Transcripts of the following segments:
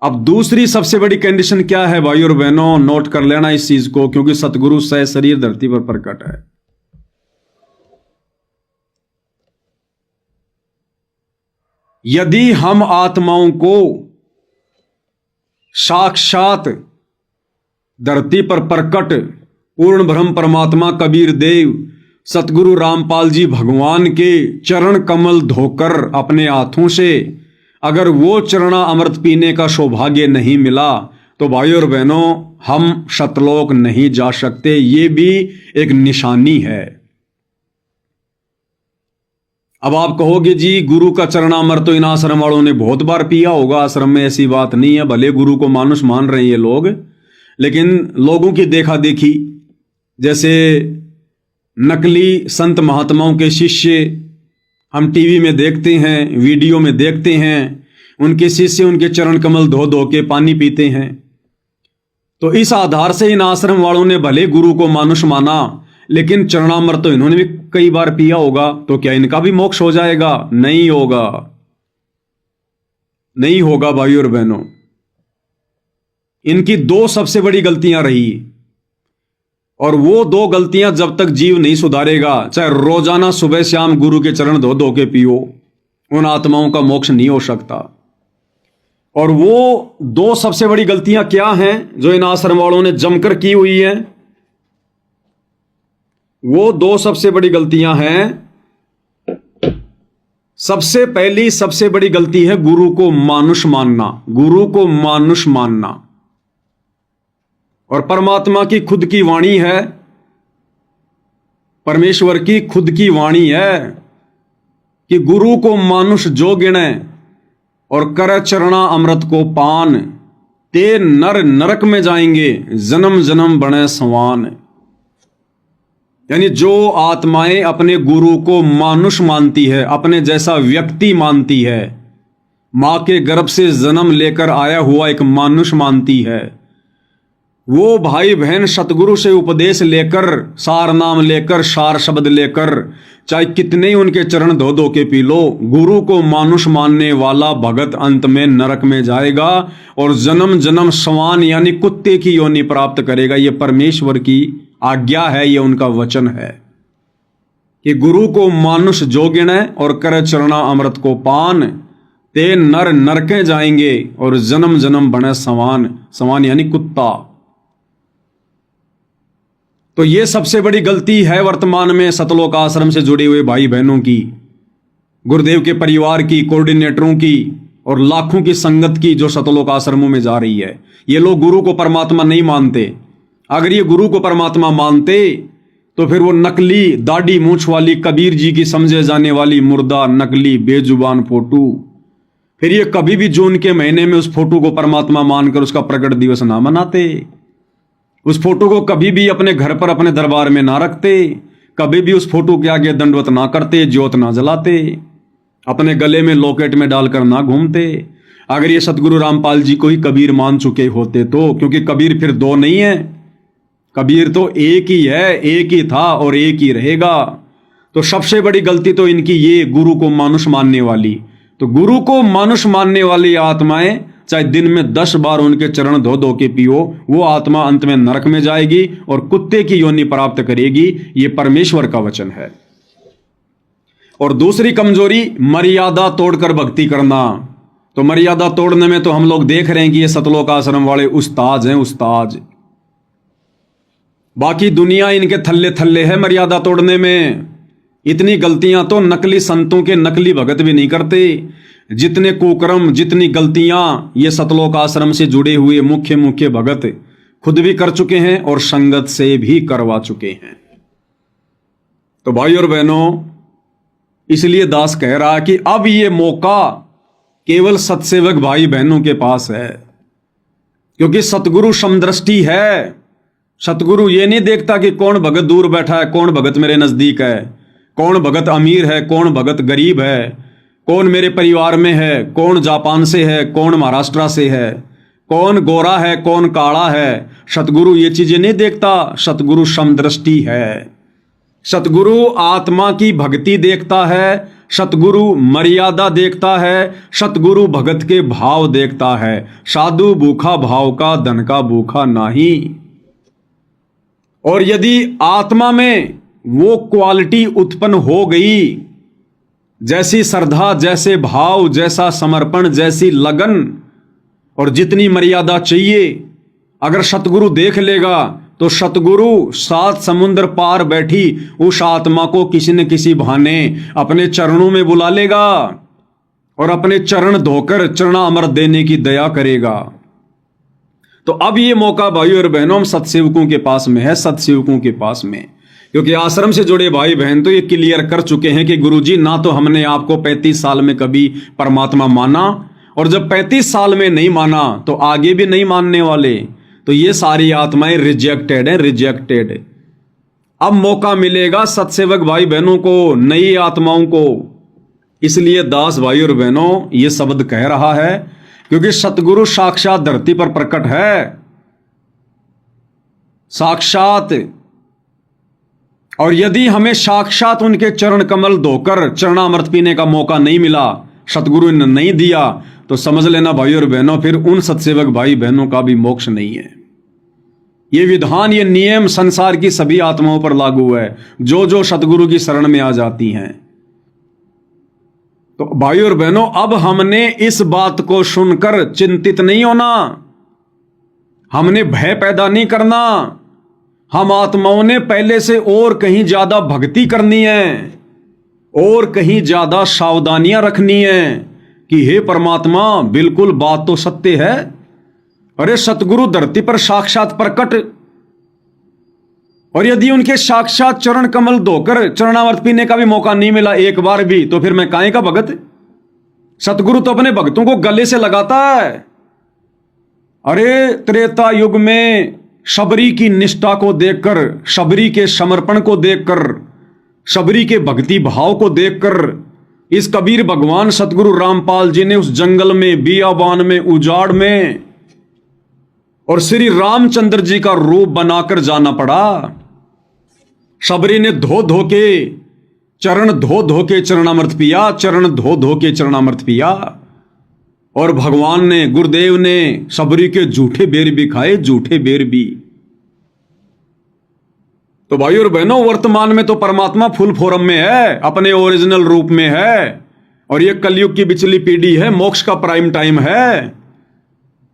अब दूसरी सबसे बड़ी कंडीशन क्या है भाई और बहनों, नोट कर लेना इस चीज को, क्योंकि सतगुरु सह शरीर धरती पर प्रकट है। यदि हम आत्माओं को साक्षात धरती पर प्रकट पूर्ण ब्रह्म परमात्मा कबीर देव सतगुरु रामपाल जी भगवान के चरण कमल धोकर अपने हाथों से अगर वो चरणा अमृत पीने का सौभाग्य नहीं मिला तो भाई और बहनों हम सतलोक नहीं जा सकते। ये भी एक निशानी है। अब आप कहोगे जी गुरु का चरणामृत तो इन आश्रम वालों ने बहुत बार पिया होगा। आश्रम में ऐसी बात नहीं है, भले गुरु को मानुष मान रहे हैं ये लोग, लेकिन लोगों की देखा देखी, जैसे नकली संत महात्माओं के शिष्य हम टीवी में देखते हैं, वीडियो में देखते हैं, उनके शिष्य उनके चरण कमल धो धो के पानी पीते हैं। तो इस आधार से इन आश्रम वालों ने भले गुरु को मानुष माना, लेकिन चरणामृत तो इन्होंने भी कई बार पिया होगा। तो क्या इनका भी मोक्ष हो जाएगा? नहीं होगा, नहीं होगा भाई और बहनों। इनकी दो सबसे बड़ी गलतियां रही, और वो दो गलतियां जब तक जीव नहीं सुधारेगा, चाहे रोजाना सुबह शाम गुरु के चरण धो धो के पियो, उन आत्माओं का मोक्ष नहीं हो सकता। और वो दो सबसे बड़ी गलतियां क्या हैं जो इन आश्रम वालों ने जमकर की हुई है? वो दो सबसे बड़ी गलतियां हैं। सबसे पहली सबसे बड़ी गलती है गुरु को मानुष मानना, गुरु को मानुष मानना। और परमात्मा की खुद की वाणी है, परमेश्वर की खुद की वाणी है कि गुरु को मानुष जो गिने और कर चरणा अमृत को पान, ते नर नरक में जाएंगे जन्म जन्म बने समान। यानी जो आत्माएं अपने गुरु को मानुष मानती है, अपने जैसा व्यक्ति मानती है, मां के गर्भ से जन्म लेकर आया हुआ एक मानुष मानती है, वो भाई बहन सतगुरु से उपदेश लेकर, सार नाम लेकर, सार शब्द लेकर, चाहे कितने ही उनके चरण धो धो के पी लो, गुरु को मानुष मानने वाला भगत अंत में नरक में जाएगा और जन्म जन्म समान यानी कुत्ते की योनि प्राप्त करेगा। ये परमेश्वर की आज्ञा है, ये उनका वचन है कि गुरु को मानुष जो गिने और कर चरणा अमृत को पान, ते नर नरके जाएंगे और जन्म जन्म बने समान, समान यानी कुत्ता। तो ये सबसे बड़ी गलती है वर्तमान में सतलोक आश्रम से जुड़े हुए भाई बहनों की, गुरुदेव के परिवार की, कोऑर्डिनेटरों की और लाखों की संगत की जो सतलोक आश्रमों में जा रही है। ये लोग गुरु को परमात्मा नहीं मानते। अगर ये गुरु को परमात्मा मानते तो फिर वो नकली दाढ़ी मूंछ वाली कबीर जी की समझे जाने वाली मुर्दा नकली बेजुबान फोटो, फिर ये कभी भी जून के महीने में उस फोटो को परमात्मा मानकर उसका प्रकट दिवस ना मनाते, उस फोटो को कभी भी अपने घर पर अपने दरबार में ना रखते, कभी भी उस फोटो के आगे दंडवत ना करते, ज्योत ना जलाते, अपने गले में लॉकेट में डालकर ना घूमते। अगर ये सतगुरु रामपाल जी को ही कबीर मान चुके होते तो, क्योंकि कबीर फिर दो नहीं है, कबीर तो एक ही है, एक ही था और एक ही रहेगा। तो सबसे बड़ी गलती तो इनकी ये, गुरु को मानुष मानने वाली। तो गुरु को मानुष मानने वाली आत्माएं चाहे दिन में 10 बार उनके चरण धो धो के पियो, वो आत्मा अंत में नरक में जाएगी और कुत्ते की योनि प्राप्त करेगी। ये परमेश्वर का वचन है। और दूसरी कमजोरी, मर्यादा तोड़कर भक्ति करना। तो मर्यादा तोड़ने में तो हम लोग देख रहे हैं कि ये सतलोक आश्रम वाले उस्ताद हैं, उस्ताद। बाकी दुनिया इनके थल्ले थल्ले है मर्यादा तोड़ने में। इतनी गलतियां तो नकली संतों के नकली भगत भी नहीं करते। जितने कुकर्म, जितनी गलतियां ये सतलोक आश्रम से जुड़े हुए मुख्य मुख्य भगत खुद भी कर चुके हैं और संगत से भी करवा चुके हैं। तो भाई और बहनों, इसलिए दास कह रहा है कि अब ये मौका केवल सत्सेवक भाई बहनों के पास है, क्योंकि सतगुरु समदृष्टि है। सतगुरु ये नहीं देखता कि कौन भगत दूर बैठा है, कौन भगत मेरे नजदीक है, कौन भगत अमीर है, कौन भगत गरीब है, कौन मेरे परिवार में है, कौन जापान से है, कौन महाराष्ट्र से है, कौन गोरा है, कौन काला है। सतगुरु ये चीजें नहीं देखता। सतगुरु समदृष्टि है। सतगुरु आत्मा की भक्ति देखता है, सतगुरु मर्यादा देखता है, सतगुरु भगत के भाव देखता है। साधु भूखा भाव का, धन का भूखा नहीं। और यदि आत्मा में वो क्वालिटी उत्पन्न हो गई, जैसी श्रद्धा, जैसे भाव, जैसा समर्पण, जैसी लगन और जितनी मर्यादा चाहिए, अगर सतगुरु देख लेगा तो सतगुरु 7 समुद्र पार बैठी उस आत्मा को किसी न किसी बहाने अपने चरणों में बुला लेगा और अपने चरण धोकर चरणामृत देने की दया करेगा। तो अब ये मौका भाई और बहनों हम सत्सेवकों के पास में है, सत्सेवकों के पास में। क्योंकि आश्रम से जुड़े भाई बहन तो ये क्लियर कर चुके हैं कि गुरुजी, ना तो हमने आपको 35 साल में कभी परमात्मा माना, और जब 35 साल में नहीं माना तो आगे भी नहीं मानने वाले। तो ये सारी आत्माएं रिजेक्टेड हैं, रिजेक्टेड। अब मौका मिलेगा सत्सेवक भाई बहनों को, नई आत्माओं को। इसलिए दास भाई और बहनों ये शब्द कह रहा है क्योंकि सतगुरु साक्षात धरती पर प्रकट है, साक्षात। और यदि हमें साक्षात उनके चरण कमल धोकर चरणामृत पीने का मौका नहीं मिला, सतगुरु ने नहीं दिया, तो समझ लेना भाई और बहनों फिर उन सत्सेवक भाई बहनों का भी मोक्ष नहीं है। ये विधान, ये नियम संसार की सभी आत्माओं पर लागू है जो जो सतगुरु की शरण में आ जाती हैं। तो भाई और बहनों, अब हमने इस बात को सुनकर चिंतित नहीं होना, हमने भय पैदा नहीं करना। हम आत्माओं ने पहले से और कहीं ज्यादा भक्ति करनी है और कहीं ज्यादा सावधानियां रखनी है कि हे परमात्मा, बिल्कुल बात तो सत्य है। अरे सतगुरु धरती पर साक्षात प्रकट, और यदि उनके साक्षात चरण कमल धोकर चरणामृत पीने का भी मौका नहीं मिला एक बार भी, तो फिर मैं काहे का भगत। सतगुरु तो अपने भक्तों को गले से लगाता है। अरे त्रेता युग में शबरी की निष्ठा को देखकर, शबरी के समर्पण को देखकर, शबरी के भक्ति भाव को देखकर इस कबीर भगवान सतगुरु रामपाल जी ने उस जंगल में, बियाबान में, उजाड़ में और श्री रामचंद्र जी का रूप बनाकर जाना पड़ा। शबरी ने धो धो के चरणामृत पिया, चरण धो धो के चरणामृत पिया। और भगवान ने, गुरुदेव ने शबरी के झूठे बेर भी खाए, झूठे बेर भी। तो भाई और बहनों, वर्तमान में तो परमात्मा फुल फॉर्म में है, अपने ओरिजिनल रूप में है, और ये कलयुग की बिचली पीढ़ी है, मोक्ष का प्राइम टाइम है।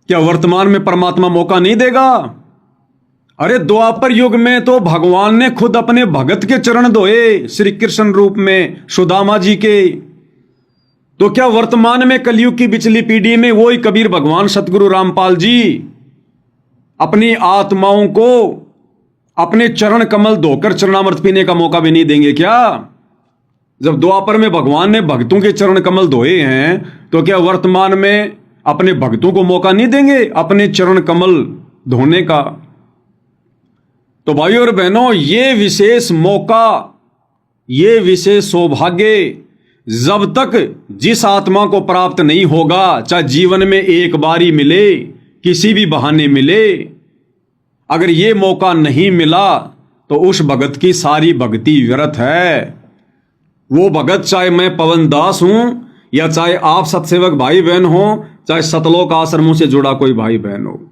क्या वर्तमान में परमात्मा मौका नहीं देगा? अरे द्वापर युग में तो भगवान ने खुद अपने भगत के चरण धोए, श्री कृष्ण रूप में सुदामा जी के। तो क्या वर्तमान में कलयुग की बिचली पीढ़ी में वही कबीर भगवान सतगुरु रामपाल जी अपनी आत्माओं को अपने चरण कमल धोकर चरणामृत पीने का मौका भी नहीं देंगे क्या? जब द्वापर में भगवान ने भक्तों के चरण कमल धोए हैं, तो क्या वर्तमान में अपने भक्तों को मौका नहीं देंगे अपने चरण कमल धोने का? तो भाइयों और बहनों, ये विशेष मौका, ये विशेष सौभाग्य जब तक जिस आत्मा को प्राप्त नहीं होगा, चाहे जीवन में एक बार ही मिले, किसी भी बहाने मिले, अगर ये मौका नहीं मिला तो उस भगत की सारी भक्ति व्यर्थ है। वो भगत, चाहे मैं पवन दास हूं या चाहे आप सत्सेवक भाई बहन हो, चाहे सतलोक आश्रमों से जुड़ा कोई भाई बहन हो,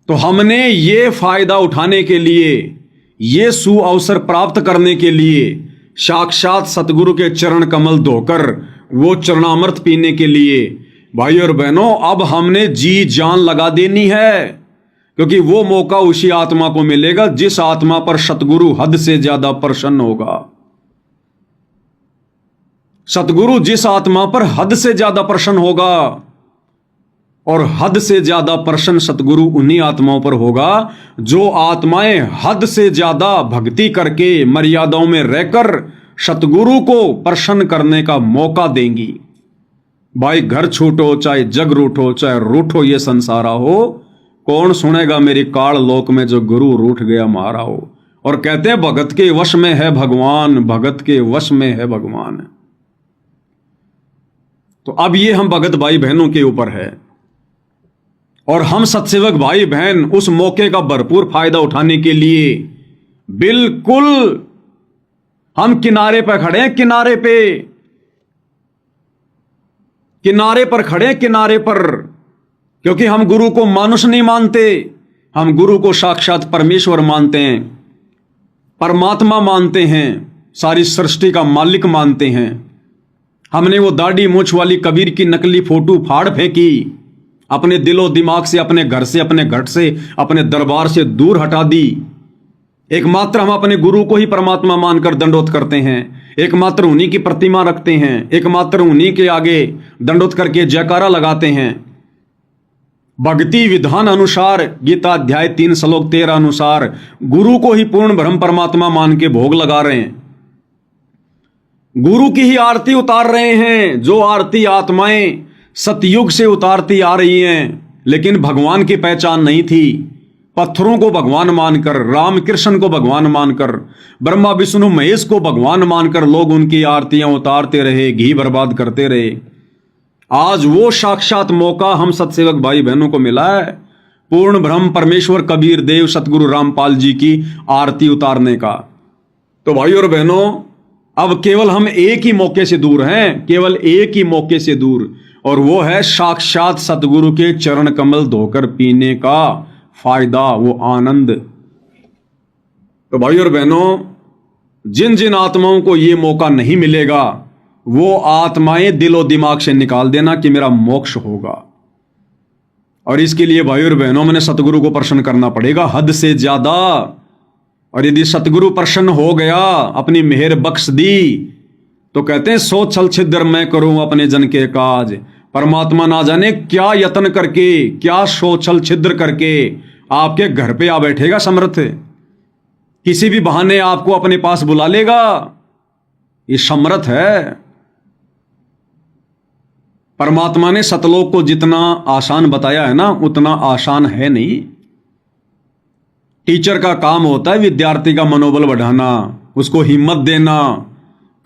तो हमने ये फायदा उठाने के लिए, ये सुअवसर प्राप्त करने के लिए, साक्षात सतगुरु के चरण कमल धोकर वो चरणामृत पीने के लिए भाई और बहनों, अब हमने जी जान लगा देनी है, क्योंकि वो मौका उसी आत्मा को मिलेगा जिस आत्मा पर सतगुरु हद से ज्यादा प्रसन्न होगा। सतगुरु जिस आत्मा पर हद से ज्यादा प्रसन्न होगा, और हद से ज्यादा प्रसन्न सतगुरु उन्हीं आत्माओं पर होगा जो आत्माएं हद से ज्यादा भक्ति करके मर्यादाओं में रहकर सतगुरु को प्रसन्न करने का मौका देंगी। भाई घर छूटो, चाहे जग रूठो, चाहे रूठो ये संसारा हो, कौन सुनेगा मेरी काल लोक में जो गुरु रूठ गया मारा हो। और कहते हैं भगत के वश में है भगवान, भगत के वश में है भगवान। तो अब ये हम भगत भाई बहनों के ऊपर है, और हम सत्सेवक भाई बहन उस मौके का भरपूर फायदा उठाने के लिए बिल्कुल हम किनारे पर खड़े हैं, किनारे पर खड़े हैं, किनारे पर, क्योंकि हम गुरु को मानुष नहीं मानते, हम गुरु को साक्षात परमेश्वर मानते हैं, परमात्मा मानते हैं, सारी सृष्टि का मालिक मानते हैं। हमने वो दाढ़ी मूछ वाली कबीर की नकली फोटो फाड़ फेंकी, अपने दिलो दिमाग से, अपने घर से, अपने घट से, अपने दरबार से दूर हटा दी। एकमात्र हम अपने गुरु को ही परमात्मा मानकर दंडोत करते हैं, एकमात्र उन्हीं की प्रतिमा रखते हैं, एकमात्र उन्हीं के आगे दंडोत करके जयकारा लगाते हैं। भक्ति विधान अनुसार गीता अध्याय 3 श्लोक 13 अनुसार गुरु को ही पूर्ण ब्रह्म परमात्मा मान के भोग लगा रहे हैं, गुरु की ही आरती उतार रहे हैं, जो आरती आत्माएं सतयुग से उतारती आ रही हैं, लेकिन भगवान की पहचान नहीं थी। पत्थरों को भगवान मानकर, राम कृष्ण को भगवान मानकर, ब्रह्मा विष्णु महेश को भगवान मानकर लोग उनकी आरतियां उतारते रहे, घी बर्बाद करते रहे। आज वो साक्षात मौका हम सतसेवक भाई बहनों को मिला है, पूर्ण ब्रह्म परमेश्वर कबीर देव सतगुरु रामपाल जी की आरती उतारने का। तो भाई और बहनों, अब केवल हम एक ही मौके से दूर हैं, केवल एक ही मौके से दूर, और वो है साक्षात सतगुरु के चरण कमल धोकर पीने का फायदा, वो आनंद। तो भाई और बहनों, जिन जिन आत्माओं को ये मौका नहीं मिलेगा, वो आत्माएं दिलो दिमाग से निकाल देना कि मेरा मोक्ष होगा। और इसके लिए भाई और बहनों, मैंने सतगुरु को प्रसन्न करना पड़ेगा हद से ज्यादा। और यदि सतगुरु प्रसन्न हो गया, अपनी मेहर बख्श दी, तो कहते हैं सो छल छिद्र मैं करूं अपने जन के काज। परमात्मा ना जाने क्या यत्न करके, क्या सो छल छिद्र करके आपके घर पे आ बैठेगा समर्थ, किसी भी बहाने आपको अपने पास बुला लेगा। ये समर्थ है। परमात्मा ने सतलोक को जितना आसान बताया है ना, उतना आसान है नहीं। टीचर का काम होता है विद्यार्थी का मनोबल बढ़ाना, उसको हिम्मत देना।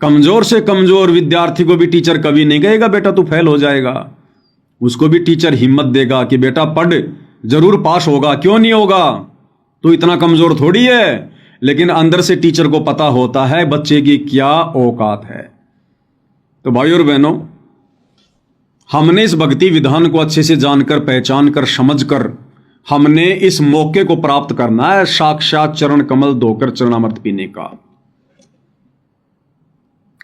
कमजोर से कमजोर विद्यार्थी को भी टीचर कभी नहीं कहेगा बेटा तू फेल हो जाएगा, उसको भी टीचर हिम्मत देगा कि बेटा पढ़, जरूर पास होगा, क्यों नहीं होगा, तू इतना कमजोर थोड़ी है। लेकिन अंदर से टीचर को पता होता है बच्चे की क्या औकात है। तो भाई और बहनों, हमने इस भक्ति विधान को अच्छे से जानकर, पहचान कर, समझ कर, हमने इस मौके को प्राप्त करना है, साक्षात चरण कमल धोकर चरणामृत पीने का।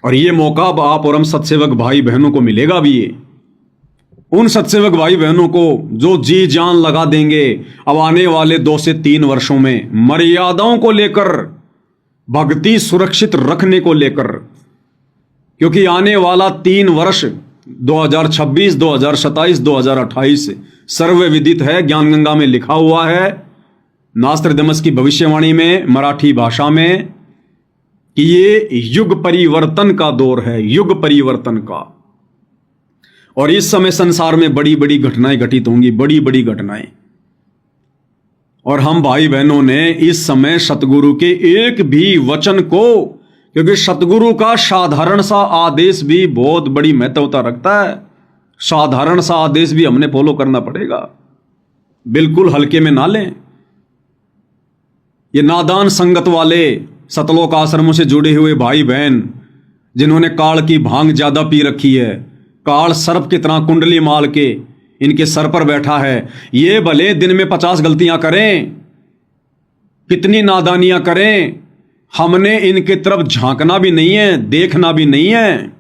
और ये मौका अब आप और हम सतसेवक भाई बहनों को मिलेगा भी। ये उन सतसेवक भाई बहनों को जो जी जान लगा देंगे अब आने वाले 2 से 3 वर्षों में मर्यादाओं को लेकर, भक्ति सुरक्षित रखने को लेकर। क्योंकि आने वाला 3 वर्ष 2026, 2027, 2028 सर्वविदित है, ज्ञान गंगा में लिखा हुआ है, नास्त्रदमस की भविष्यवाणी में मराठी भाषा में, कि ये युग परिवर्तन का दौर है, युग परिवर्तन का। और इस समय संसार में बड़ी बड़ी घटनाएं घटित होंगी, बड़ी बड़ी घटनाएं। और हम भाई बहनों ने इस समय सतगुरु के एक भी वचन को, क्योंकि सतगुरु का साधारण सा आदेश भी बहुत बड़ी महत्वता रखता है, साधारण सा आदेश भी हमने फॉलो करना पड़ेगा, बिल्कुल हल्के में ना लें। ये नादान संगत वाले सतलोक आश्रमों से जुड़े हुए भाई बहन, जिन्होंने काल की भांग ज्यादा पी रखी है, काल सर्प की तरह कुंडली माल के इनके सर पर बैठा है, ये भले दिन में 50 गलतियां करें, कितनी नादानियां करें, हमने इनके तरफ झांकना भी नहीं है, देखना भी नहीं है।